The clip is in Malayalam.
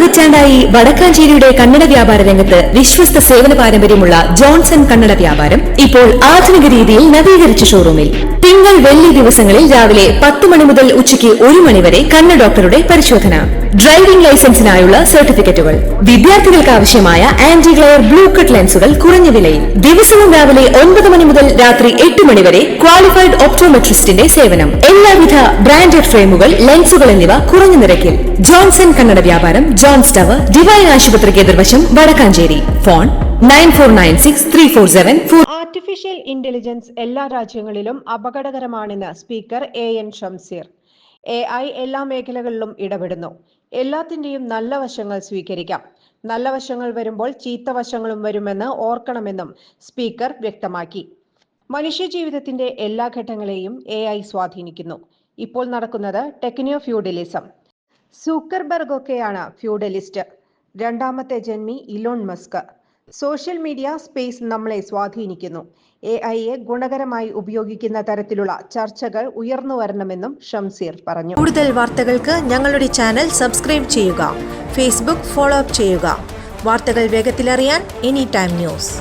പതിറ്റാണ്ടായി വടക്കാഞ്ചേരിയുടെ കന്നഡ വ്യാപാര രംഗത്ത് വിശ്വസ്ത സേവന പാരമ്പര്യമുള്ള ജോൺസൺ കന്നഡ വ്യാപാരം ഇപ്പോൾ ആധുനിക രീതിയിൽ നവീകരിച്ച ഷോറൂമിൽ തിങ്കൾ വെള്ളി ദിവസങ്ങളിൽ രാവിലെ 10 മണി മുതൽ ഉച്ചയ്ക്ക് 1 മണി വരെ കണ്ണ് ഡോക്ടറുടെ പരിശോധന, ഡ്രൈവിംഗ് ലൈസൻസിനായുള്ള സർട്ടിഫിക്കറ്റുകൾ, വിദ്യാർത്ഥികൾക്ക് ആവശ്യമായ ആന്റി ഗ്ലെയർ ബ്ലൂ കട്ട് ലെൻസുകൾ കുറഞ്ഞ വിലയിൽ, ദിവസവും രാവിലെ 9 മണി മുതൽ രാത്രി 8 മണി വരെ ക്വാളിഫൈഡ് ഒപ്റ്റോമെട്രിസ്റ്റിന്റെ സേവനം, എല്ലാവിധ ബ്രാൻഡഡ് ഫ്രെയിമുകൾ, ലെൻസുകൾ എന്നിവ കുറഞ്ഞ നിരക്കിൽ. ജോൺസൺ കന്നഡ വ്യാപാരം, ജോൺസ് ടവർ, ഡിവൈൻ ആശുപത്രിക്ക് എതിർവശം, വടക്കാഞ്ചേരി. ഫോൺ 94963474. ആർട്ടിഫിഷ്യൽ ഇന്റലിജൻസ് എല്ലാ രാജ്യങ്ങളിലും അപകടകരമാണെന്ന് സ്പീക്കർ AN ഷംസീർ. AI എല്ലാ മേഖലകളിലും ഇടപെടുന്നു. എല്ലാത്തിന്റെയും നല്ല വശങ്ങൾ സ്വീകരിക്കാം. നല്ല വശങ്ങൾ വരുമ്പോൾ ചീത്ത വശങ്ങളും വരുമെന്ന് ഓർക്കണമെന്നും സ്പീക്കർ വ്യക്തമാക്കി. മനുഷ്യജീവിതത്തിന്റെ എല്ലാ ഘട്ടങ്ങളെയും AI സ്വാധീനിക്കുന്നു. ഇപ്പോൾ നടക്കുന്നത് ടെക്നോ ഫ്യൂഡലിസം. സൂക്കർബർഗൊക്കെയാണ് ഫ്യൂഡലിസ്റ്റ്. രണ്ടാമത്തെ ജന്മി Elon Musk. Social media space നമ്മളെ സ്വാധീനിക്കുന്നു. AIയെ ഗുണകരമായി ഉപയോഗിക്കുന്ന തരത്തിലുള്ള ചർച്ചകൾ ഉയർന്നു വരണമെന്നും ഷംസീർ പറഞ്ഞു. കൂടുതൽ വാർത്തകൾക്ക് ഞങ്ങളുടെ ചാനൽ സബ്സ്ക്രൈബ് ചെയ്യുക. ഫേസ്ബുക്ക് ഫോളോ അപ്പ് ചെയ്യുക. വാർത്തകൾ വേഗത്തിലറിയാൻ എനി ടൈം ന്യൂസ്.